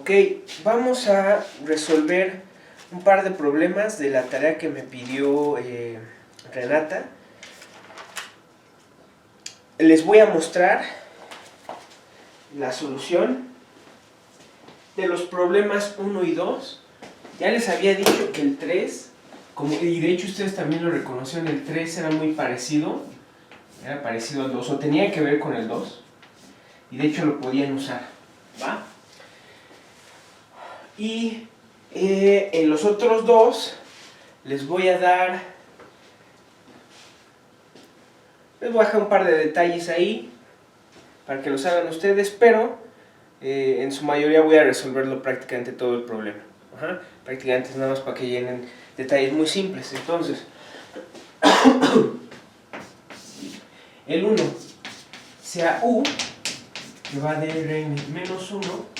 Ok, vamos a resolver un par de problemas de la tarea que me pidió Renata. Les voy a mostrar la solución de los problemas 1 y 2. Ya les había dicho que el 3, y de hecho ustedes también lo reconocieron, el 3 era muy parecido, era parecido al 2, o tenía que ver con el 2, y de hecho lo podían usar, ¿va? Y en los otros dos les voy a dejar un par de detalles ahí para que los hagan ustedes, pero en su mayoría voy a resolverlo prácticamente todo el problema. Prácticamente es nada más para que llenen detalles muy simples. Entonces, el 1 sea u, que va de Rn menos 1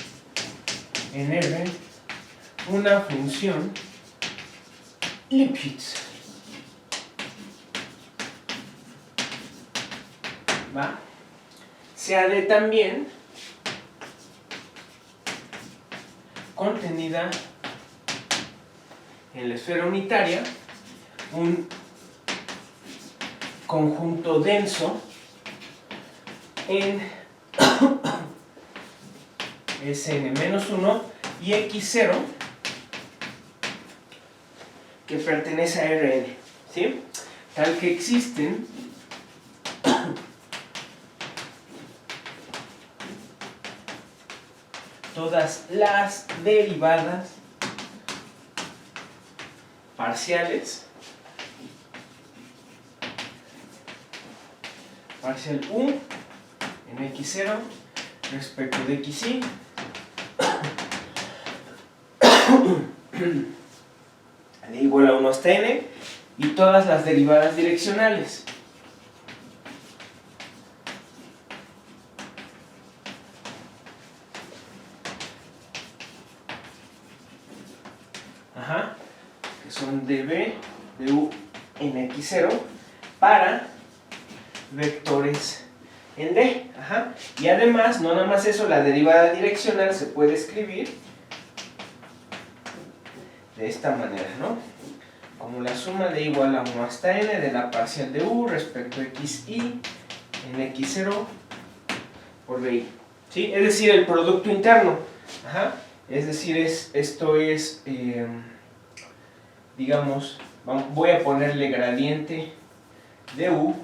en R, una función Lipschitz. ¿Va? Sea D también contenida en la esfera unitaria un conjunto denso en Sn-1 y x0 que pertenece a Rn, ¿sí? Tal que existen todas las derivadas parciales, parcial u en x0 respecto de xy de igual a 1 hasta n, y todas las derivadas direccionales. Que son db de u en x0 para vectores en D. Y además, no nada más eso, la derivada direccional se puede escribir de esta manera, ¿no? Como la suma de igual a 1 hasta n de la parcial de u respecto a xy en x0 por bi. ¿Sí? Es decir, el producto interno. Es decir, esto es, digamos, voy a ponerle gradiente de u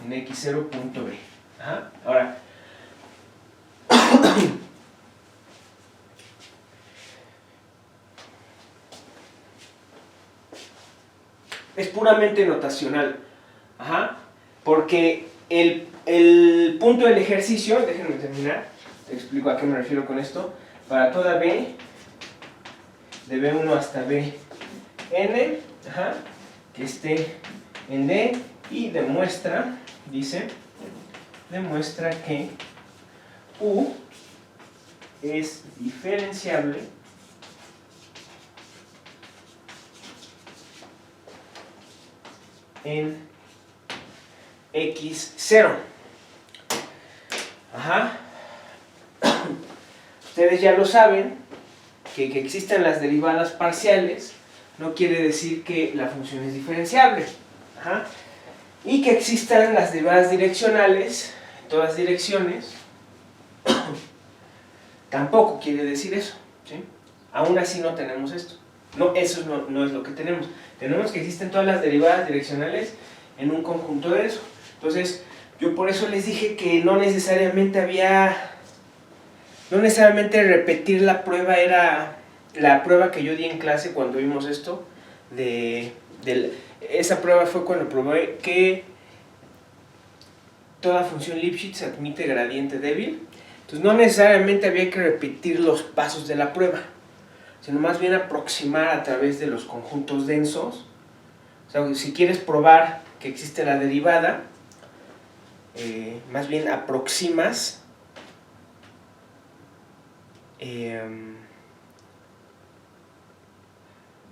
en x0.b. Ahora, es puramente notacional, porque el punto del ejercicio, déjenme terminar, te explico a qué me refiero con esto. Para toda b, de b1 hasta bn, que esté en D, y demuestra, demuestra que u es diferenciable en x0. Ustedes ya lo saben, que existan las derivadas parciales no quiere decir que la función es diferenciable. Y que existan las derivadas direccionales en todas direcciones tampoco quiere decir eso, ¿sí? Aún así no tenemos esto. No, eso no es lo que tenemos. Tenemos que existen todas las derivadas direccionales en un conjunto de eso. Entonces, yo por eso les dije que no necesariamente repetir la prueba era la prueba que yo di en clase cuando vimos esto. Esa prueba fue cuando probé que toda función Lipschitz admite gradiente débil. Entonces no necesariamente había que repetir los pasos de la prueba, sino más bien aproximar a través de los conjuntos densos. O sea, si quieres probar que existe la derivada, más bien aproximas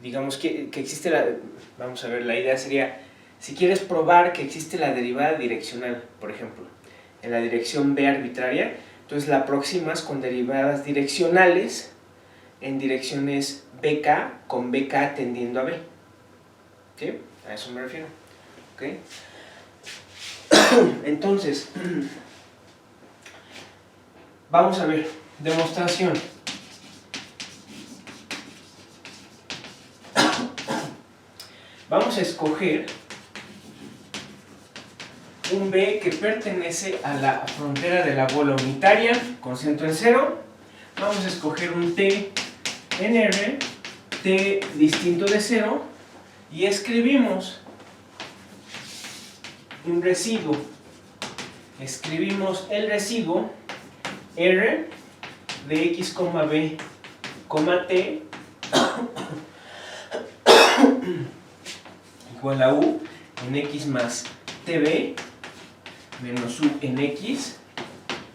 digamos que existe vamos a ver, la idea sería, si quieres probar que existe la derivada direccional, por ejemplo, en la dirección b arbitraria, Entonces la aproximas con derivadas direccionales en direcciones BK con BK tendiendo a B. ¿Sí? A eso me refiero. ¿Ok? Entonces, vamos a ver, demostración. Vamos a escoger un B que pertenece a la frontera de la bola unitaria con centro en 0. Vamos a escoger un T en R, T distinto de 0, y escribimos un residuo. Escribimos el residuo R de X, B, T igual a U en X más TB menos U en X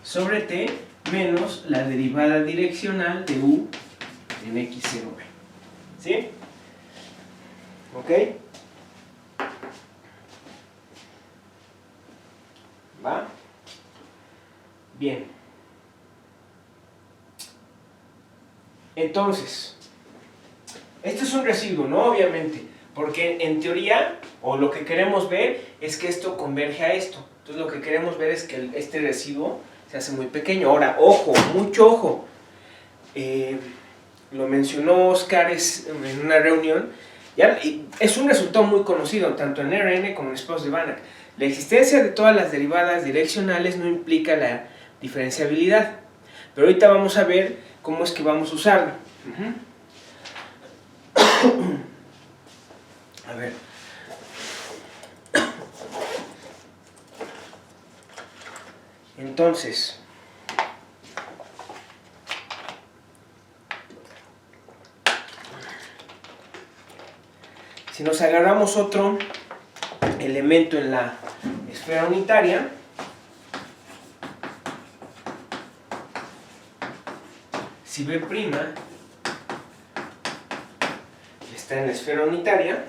sobre T menos la derivada direccional de U en X0B. ¿Sí? ¿Ok? ¿Va? Bien. Entonces, este es un residuo, ¿no? Obviamente, porque en teoría, o lo que queremos ver, es que esto converge a esto. Entonces lo que queremos ver es que este residuo se hace muy pequeño. Ahora, ojo, mucho ojo. Lo mencionó Oscar en una reunión. Ya, es un resultado muy conocido, tanto en RN como en espejuelos de Banach. La existencia de todas las derivadas direccionales no implica la diferenciabilidad. Pero ahorita vamos a ver cómo es que vamos a usarlo. A ver. Entonces, si nos agarramos otro elemento en la esfera unitaria, si B' está en la esfera unitaria,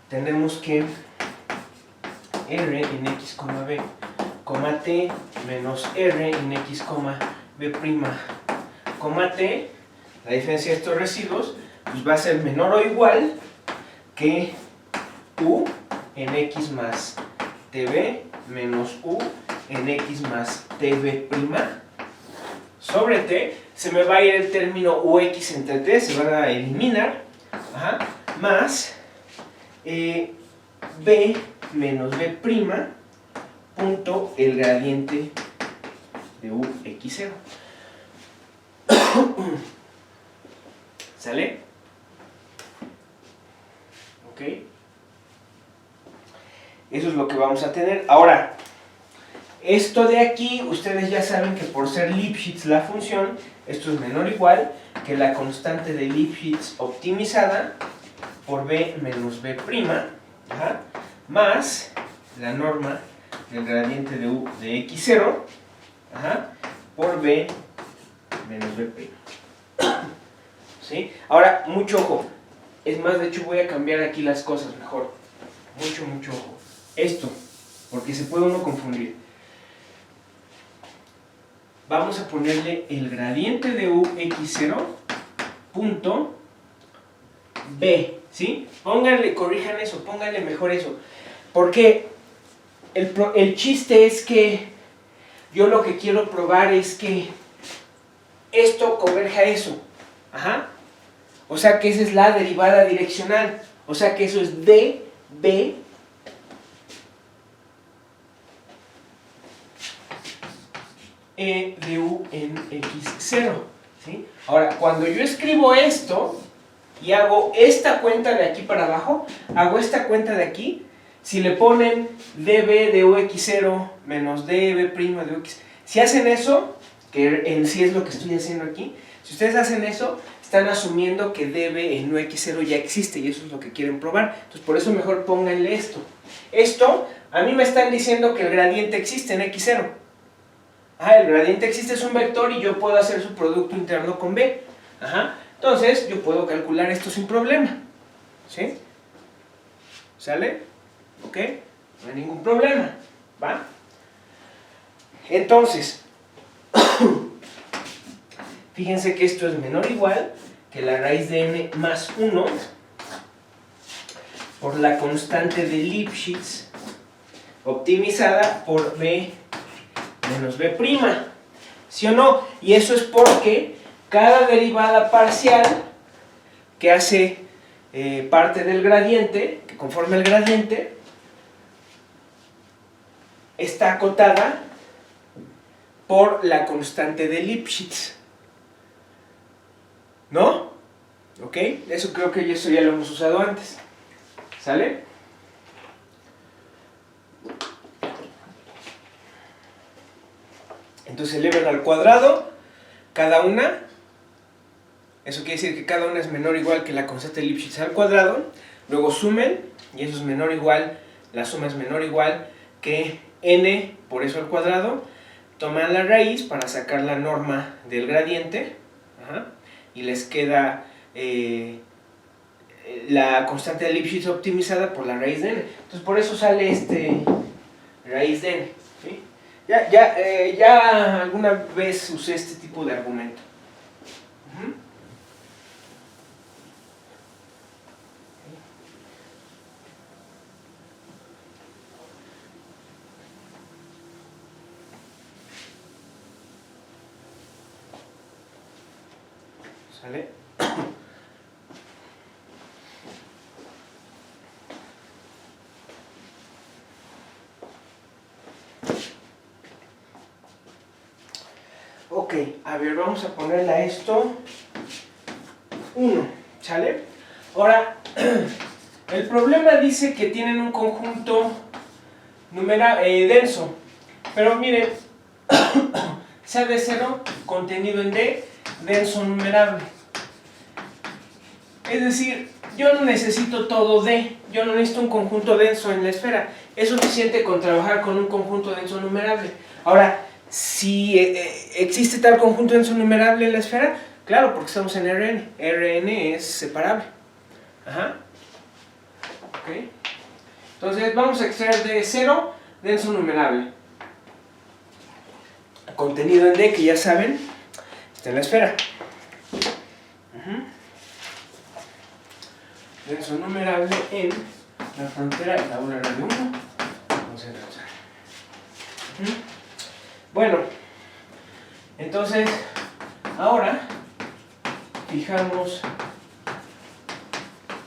tenemos que R en X, B, T menos R en X, B', T, la diferencia de estos residuos, pues va a ser menor o igual que U en X más TB menos U en X más TB' sobre T. Se me va a ir el término UX entre T, se van a eliminar, más B menos B' punto el gradiente de UX0. ¿Sale? ¿Ok? Eso es lo que vamos a tener. Ahora, esto de aquí, ustedes ya saben que por ser Lipschitz la función, esto es menor o igual que la constante de Lipschitz optimizada por B menos B', más la norma del gradiente de U de X0 por B menos B'. ¿Sí? Ahora, mucho ojo. Es más, de hecho voy a cambiar aquí las cosas mejor. Mucho ojo. Esto, porque se puede uno confundir. Vamos a ponerle el gradiente de UX0 punto B, ¿sí? Pónganle, corrijan eso, pónganle mejor eso. Porque el chiste es que yo lo que quiero probar es que esto converge a eso. O sea que esa es la derivada direccional. O sea que eso es dB de U en X0. ¿Sí? Ahora, cuando yo escribo esto y hago esta cuenta de aquí para abajo, hago esta cuenta de aquí, si le ponen dB de UX0 menos dB' de UX, si hacen eso, que en sí es lo que estoy haciendo aquí, si ustedes hacen eso, están asumiendo que dB en UX0 ya existe y eso es lo que quieren probar. Entonces por eso mejor pónganle esto. Esto, a mí me están diciendo que el gradiente existe en X0. El gradiente existe, es un vector y yo puedo hacer su producto interno con B. Entonces yo puedo calcular esto sin problema. ¿Sí? ¿Sale? ¿Ok? No hay ningún problema. ¿va? Entonces, fíjense que esto es menor o igual que la raíz de n más 1 por la constante de Lipschitz optimizada por b menos b', ¿sí o no? Y eso es porque cada derivada parcial que hace parte del gradiente, que conforma el gradiente, está acotada por la constante de Lipschitz, ¿no? ¿Ok? Eso creo que eso ya lo hemos usado antes. ¿Sale? Entonces eleven al cuadrado cada una. Eso quiere decir que cada una es menor o igual que la constante de Lipschitz al cuadrado. Luego sumen, y eso es menor o igual, la suma es menor o igual que n por eso al cuadrado. Toman la raíz para sacar la norma del gradiente. Ajá, y les queda la constante de Lipschitz optimizada por la raíz de n. Entonces por eso sale raíz de n. ¿Sí? Ya alguna vez usé este tipo de argumento. ¿Sale? Ok, a ver, vamos a ponerle a esto 1, ¿sale? Ahora, el problema dice que tienen un conjunto denso, pero miren, sea de 0, contenido en D, denso numerable. Es decir, yo no necesito todo D, yo no necesito un conjunto denso en la esfera, es suficiente con trabajar con un conjunto denso numerable. Ahora, si existe tal conjunto denso numerable en la esfera, claro, porque estamos en Rn. Rn es separable. Ajá. Ok. Entonces vamos a extraer de 0 denso numerable. Contenido en D, que ya saben, está en la esfera. Denso numerable en la frontera de la bola radio 1. Vamos a encontrar. Bueno, entonces ahora fijamos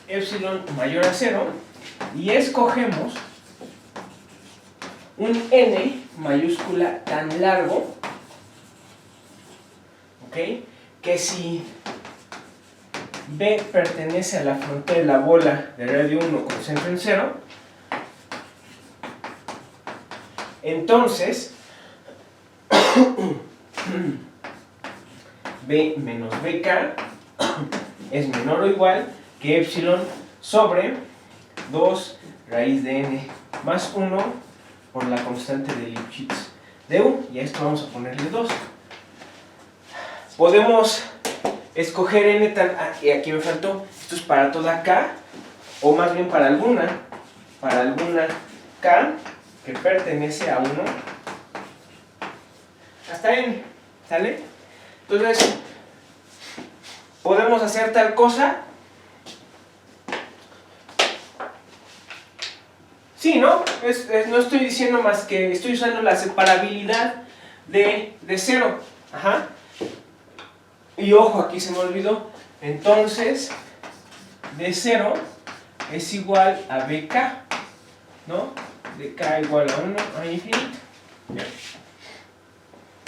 epsilon mayor a 0 y escogemos un n mayúscula tan largo, ¿ok? Que si B pertenece a la frontera de la bola de radio 1 con centro en 0, entonces B menos BK es menor o igual que epsilon sobre 2 raíz de n más 1 por la constante de Lipschitz de U, y a esto vamos a ponerle 2. Podemos escoger n tan... y aquí me faltó, esto es para toda k, o más bien para alguna k que pertenece a 1 hasta n, ¿sale? Entonces, podemos hacer tal cosa. Sí, ¿no? No estoy diciendo más que estoy usando la separabilidad de 0. Ajá. Y ojo, aquí se me olvidó. Entonces, de 0 es igual a BK, ¿no? De K igual a 1 a infinito. Bien.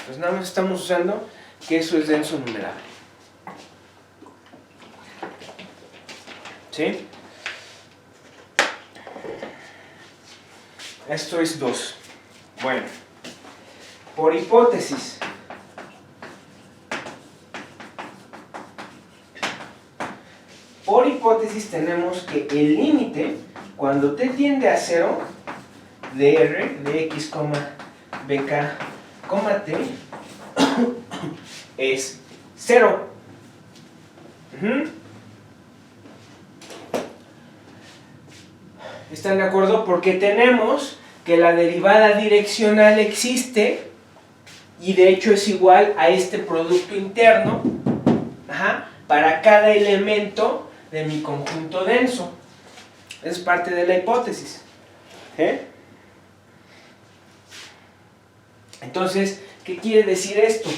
Pues nada más estamos usando que eso es denso numerable. ¿Sí? Esto es 2. Bueno, por hipótesis, tenemos que el límite, cuando t tiende a 0, de R, de x, bk, t, es 0. ¿Están de acuerdo? Porque tenemos que la derivada direccional existe y de hecho es igual a este producto interno, para cada elemento de mi conjunto denso. Es parte de la hipótesis. Entonces, ¿qué quiere decir esto?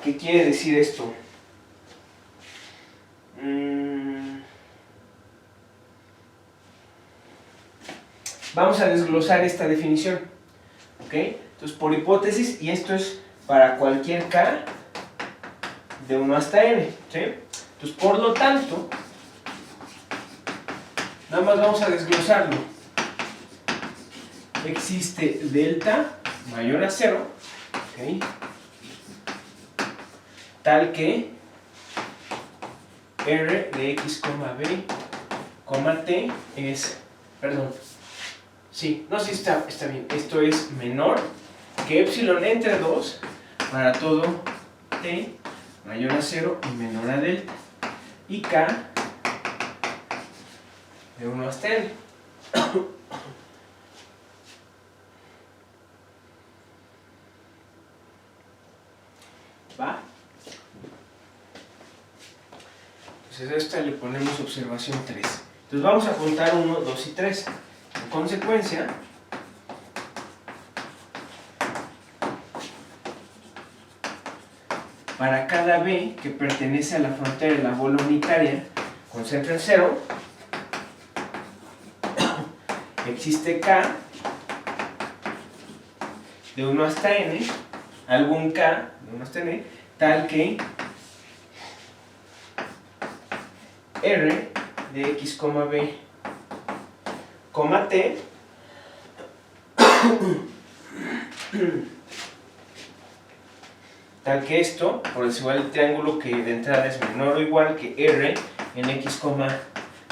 ¿Qué quiere decir esto? Vamos a desglosar esta definición. ¿Ok? Entonces, por hipótesis, y esto es para cualquier K de 1 hasta N. ¿Sí? Entonces, por lo tanto, nada más vamos a desglosarlo. Existe delta mayor a 0, ¿ok?, tal que R de X, B, T es, perdón, sí, no, sí está bien, esto es menor que epsilon entre 2 para todo T mayor a 0 y menor a delta, y K de 1 hasta N. ¿Va? Entonces a esta le ponemos observación 3. Entonces vamos a contar 1, 2 y 3. En consecuencia, para cada B que pertenece a la frontera de la bola unitaria con centro en 0, existe K de 1 hasta N, algún K de 1 hasta N, tal que R de X, B, T tal que esto, por decir el triángulo que de entrada es menor o igual que R en X,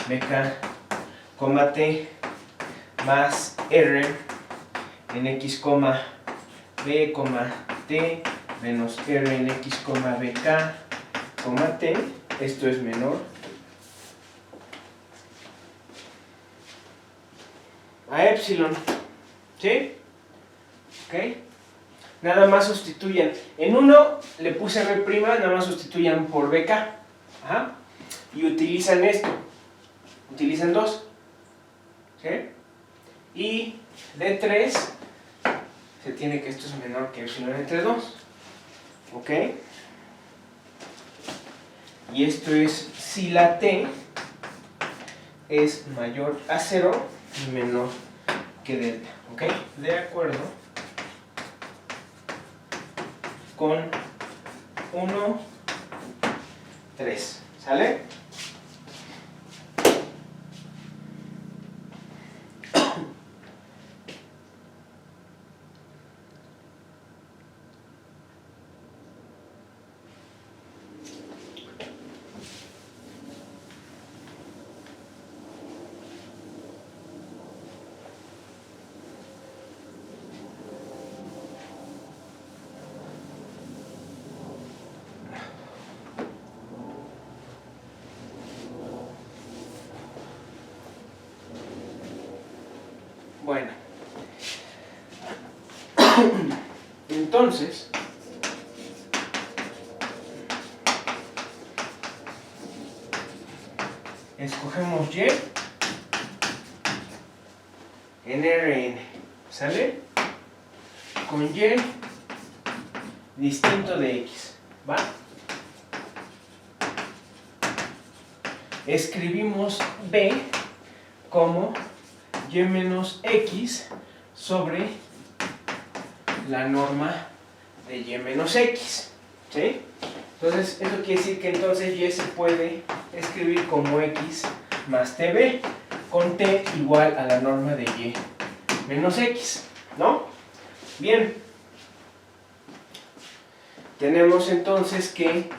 BK, T más R en X, B, T menos R en X, BK, T, esto es menor a epsilon. ¿Sí? ¿Ok? Nada más sustituyan. En uno le puse B', nada más sustituyan por BK. Y utilizan esto. Utilizan 2. ¿Sí? Y de 3 se tiene que esto es menor que epsilon entre 2. ¿Ok? Y esto es si la T es mayor a 0 y menor que delta. ¿Ok? De acuerdo con 1, 3. ¿Sale? Bueno, entonces, escogemos Y en Rn, ¿sale? Con Y distinto de X, ¿va? Escribimos B como Y menos X sobre la norma de Y menos X. ¿Sí? Entonces, eso quiere decir que entonces Y se puede escribir como X más TB. con t igual a la norma de y menos x, ¿no? Bien. Tenemos entonces que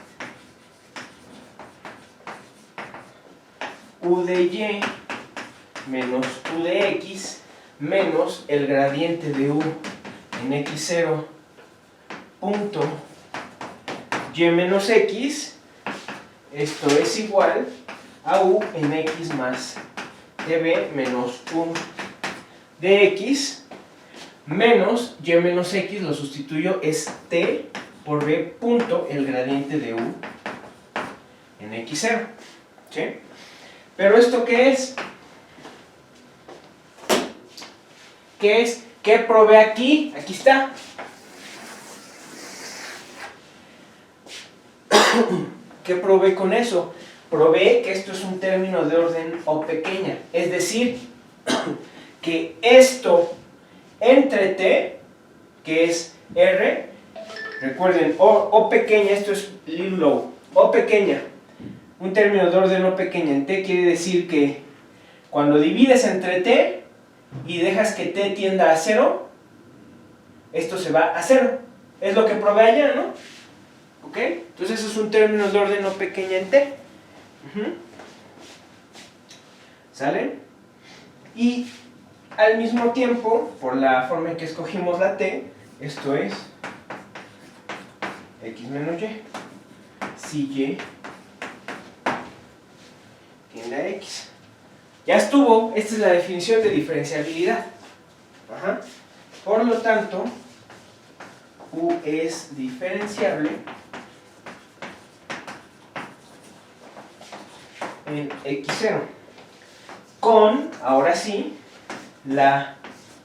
u de y menos u de x menos el gradiente de u en x0 punto y menos x, esto es igual a u en x más db menos u de x menos y menos x, lo sustituyo, es t por b punto el gradiente de u en x0, ¿sí? Pero ¿esto qué es? ¿Qué es? ¿Qué probé aquí? Aquí está. ¿Qué probé con eso? Probé que esto es un término de orden O pequeña, es decir, que esto entre t, que es r, recuerden, O pequeña, esto es little o pequeña, un término de orden O pequeña en t quiere decir que cuando divides entre t y dejas que t tienda a 0, esto se va a 0. Es lo que probé allá, ¿no? ¿Ok? Entonces eso es un término de orden O pequeña en t. ¿Sale? Y al mismo tiempo, por la forma en que escogimos la t, esto es x menos y. Si y tiende a x. Ya estuvo, esta es la definición de diferenciabilidad. Ajá. Por lo tanto, u es diferenciable en x0 con, ahora sí, la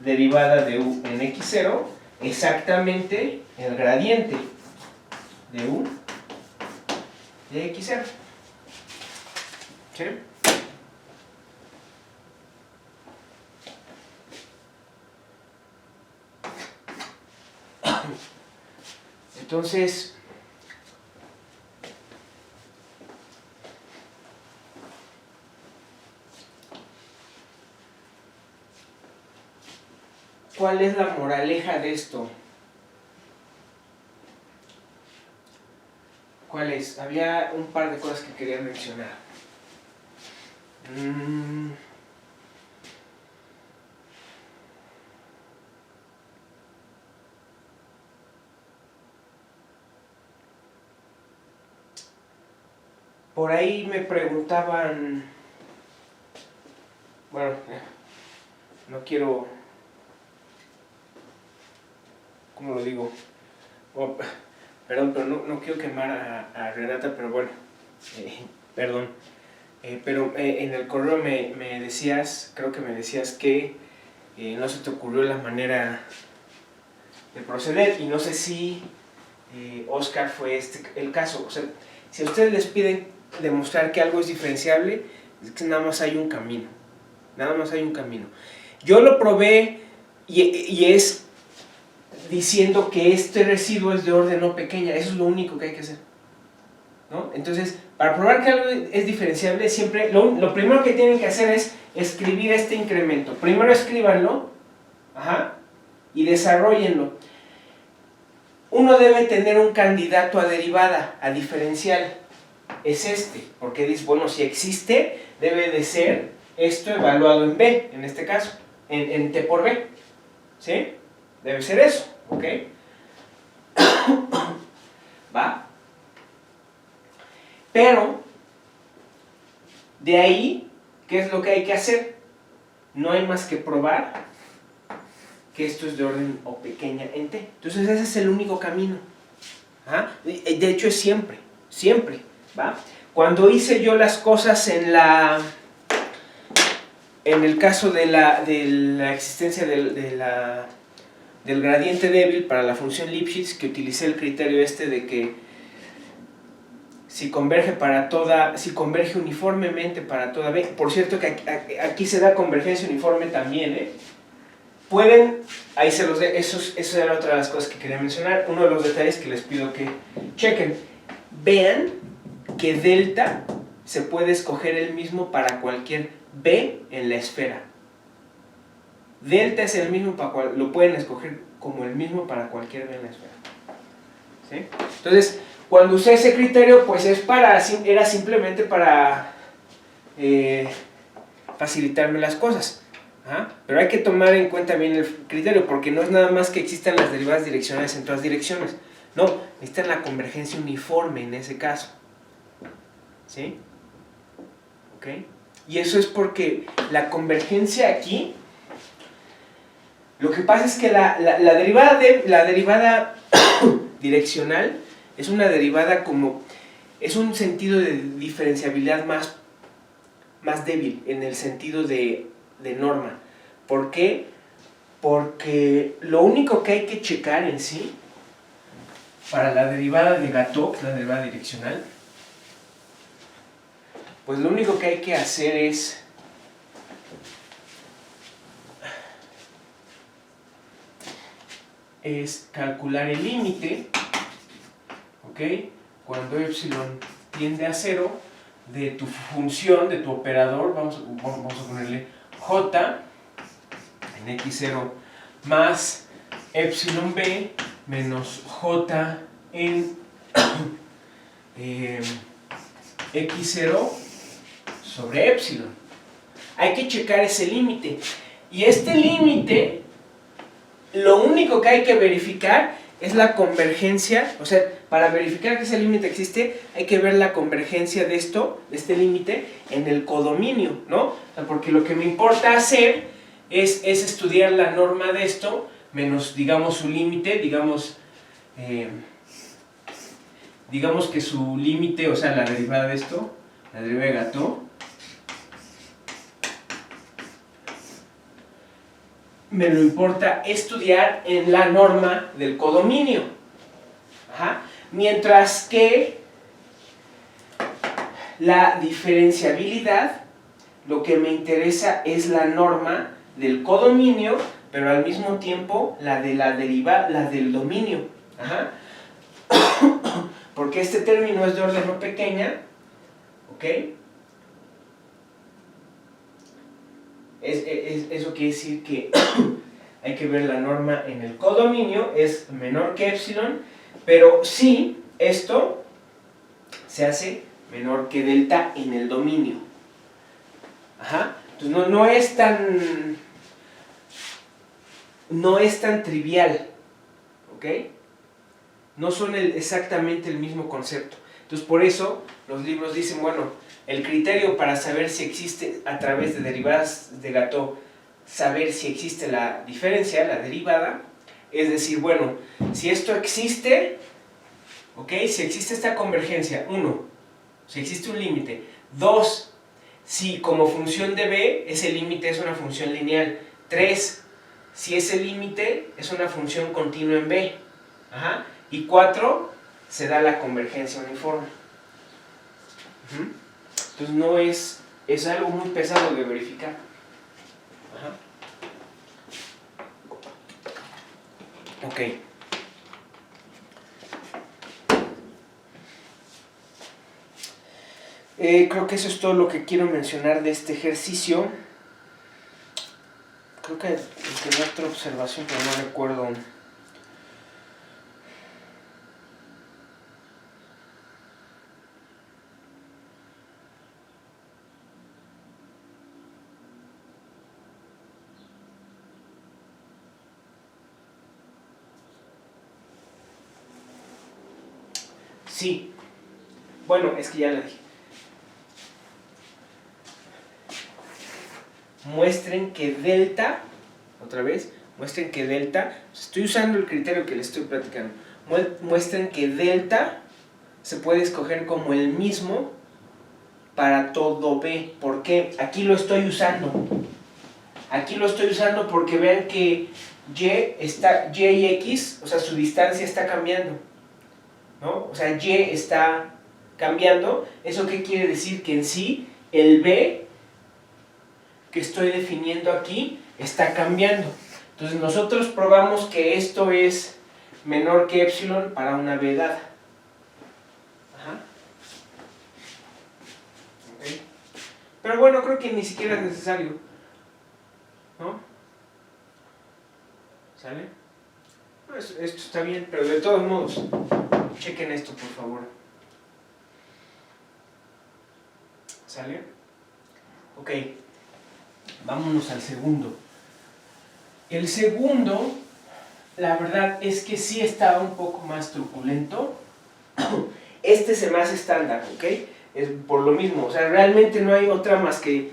derivada de u en x0, exactamente el gradiente de u de x0. ¿Sí? Entonces, ¿cuál es la moraleja de esto? ¿Cuál es? Había un par de cosas que quería mencionar. Por ahí me preguntaban, bueno, no quiero, ¿cómo lo digo? Oh, perdón, pero no quiero quemar a Renata, pero bueno, perdón. Pero en el correo me decías, creo que me decías que no se te ocurrió la manera de proceder, y no sé si Oscar fue el caso. O sea, si a ustedes les piden demostrar que algo es diferenciable, es que nada más hay un camino. Nada más hay un camino. Yo lo probé y es diciendo que este residuo es de orden no pequeña. Eso es lo único que hay que hacer, ¿no? Entonces, para probar que algo es diferenciable, siempre lo primero que tienen que hacer es escribir este incremento. Primero escríbanlo, y desarróllenlo. Uno debe tener un candidato a derivada, a diferencial. Es este, porque dice, bueno, si existe, debe de ser esto evaluado en b, en este caso, en t por b, ¿sí? Debe ser eso, ¿ok? ¿Va? Pero, de ahí, ¿qué es lo que hay que hacer? No hay más que probar que esto es de orden O pequeña en t. Entonces ese es el único camino. De hecho es siempre, siempre, ¿va? Cuando hice yo las cosas en el caso de la existencia del gradiente débil para la función Lipschitz, que utilicé el criterio de que si converge uniformemente para toda b, por cierto que aquí se da convergencia uniforme también, pueden, ahí se los de, eso era otra de las cosas que quería mencionar, uno de los detalles que les pido que chequen. Vean que delta se puede escoger el mismo para cualquier B en la esfera. Delta es el mismo para lo pueden escoger como el mismo para cualquier B en la esfera. ¿Sí? Entonces, cuando usé ese criterio, pues era simplemente para facilitarme las cosas. ¿Ah? Pero hay que tomar en cuenta bien el criterio, porque no es nada más que existan las derivadas direccionales en todas direcciones. No, necesitan la convergencia uniforme en ese caso. ¿Sí? ¿Ok? Y eso es porque la convergencia aquí, lo que pasa es que la derivada direccional es una derivada es un sentido de diferenciabilidad más débil en el sentido de norma. ¿Por qué? Porque lo único que hay que checar en sí para la derivada de Gateau, la derivada direccional, pues lo único que hay que hacer es calcular el límite, ¿ok? Cuando epsilon tiende a 0 de tu función, de tu operador, vamos a ponerle j en x0 más epsilon b menos j en x0 sobre epsilon. Hay que checar ese límite. Y este límite, lo único que hay que verificar es la convergencia. O sea, para verificar que ese límite existe, hay que ver la convergencia de este límite, en el codominio, ¿no? O sea, porque lo que me importa hacer es estudiar la norma de esto, menos, digamos, su límite, digamos que su límite, o sea, la derivada de esto, la derivada de Gateau, me lo importa estudiar en la norma del codominio. Ajá. Mientras que la diferenciabilidad, lo que me interesa es la norma del codominio, pero al mismo tiempo la del dominio. Ajá. Porque este término es de orden no pequeña, ¿ok? Eso quiere decir que hay que ver la norma en el codominio, es menor que epsilon, pero sí, esto se hace menor que delta en el dominio. Ajá. Entonces no es tan trivial, ¿ok? No son exactamente el mismo concepto. Entonces, por eso los libros dicen, bueno, el criterio para saber si existe, a través de derivadas de Gateau, saber si existe la diferencia, la derivada, es decir, bueno, si esto existe, ¿ok? Si existe esta convergencia, 1, si existe un límite. 2, si como función de b, ese límite es una función lineal. 3, si ese límite es una función continua en b. Ajá. Y 4, se da la convergencia uniforme. Entonces no es algo muy pesado de verificar. Ajá. Ok. Creo que eso es todo lo que quiero mencionar de este ejercicio. Creo que tenía otra observación, pero no recuerdo. Sí. Bueno, es que ya lo dije. Muestren que delta, otra vez, muestren que delta, estoy usando el criterio que les estoy platicando, muestren que delta se puede escoger como el mismo para todo B. ¿Por qué? Aquí lo estoy usando. Aquí lo estoy usando porque vean que Y y X, o sea, su distancia está cambiando, ¿no? O sea, Y está cambiando. ¿Eso qué quiere decir? Que en sí el B que estoy definiendo aquí está cambiando. Entonces nosotros probamos que esto es menor que epsilon para una B dada. Ajá. Okay. Pero bueno, creo que ni siquiera es necesario, ¿no? ¿Sale? Pues esto está bien, pero de todos modos, chequen esto por favor. ¿Sale? Ok, vámonos al segundo. El segundo, la verdad es que sí está un poco más truculento. Este se me hace estándar, ¿ok? Es por lo mismo, o sea, realmente no hay otra más que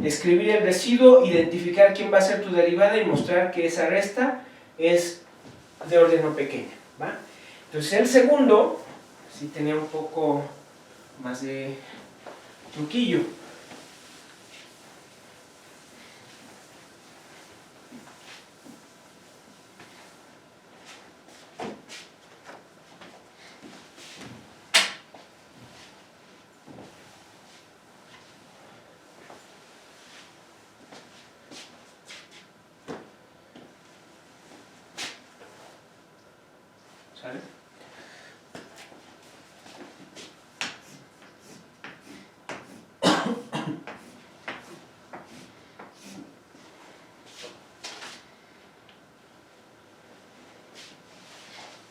escribir el residuo, identificar quién va a ser tu derivada y mostrar que esa resta es de orden no pequeña, ¿va? Entonces el segundo sí tenía un poco más de truquillo. ¿Sale?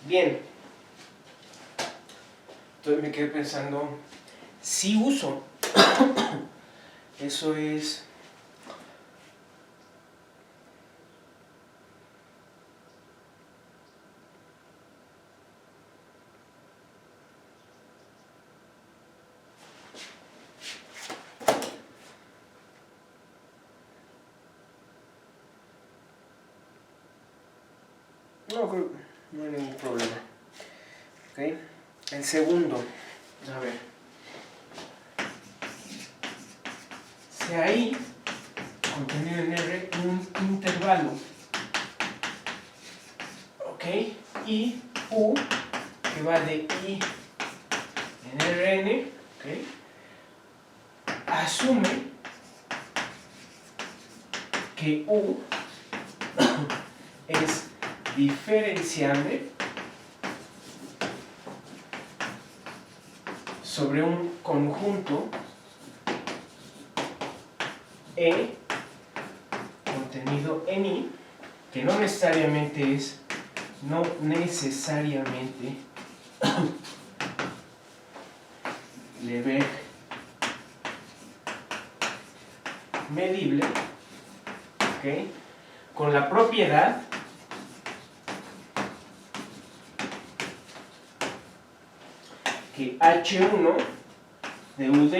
Bien. Entonces me quedé pensando, si uso, eso es... No, creo que no hay ningún problema. ¿Okay? El segundo, a ver. Si hay contenido en R un intervalo, ¿ok? Y U, que va de I en Rn, ¿ok? Asume que U es diferenciable sobre un conjunto E contenido en I, que no necesariamente Lebesgue medible, ¿ok? Con la propiedad que H1 de UD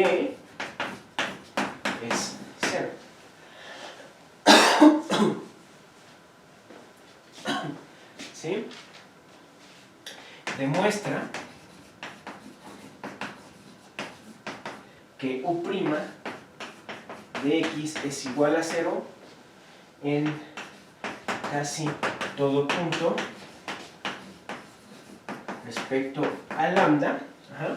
es 0. ¿Sí? Demuestra que U' de X es igual a 0 en casi todo punto respecto a lambda. Ajá.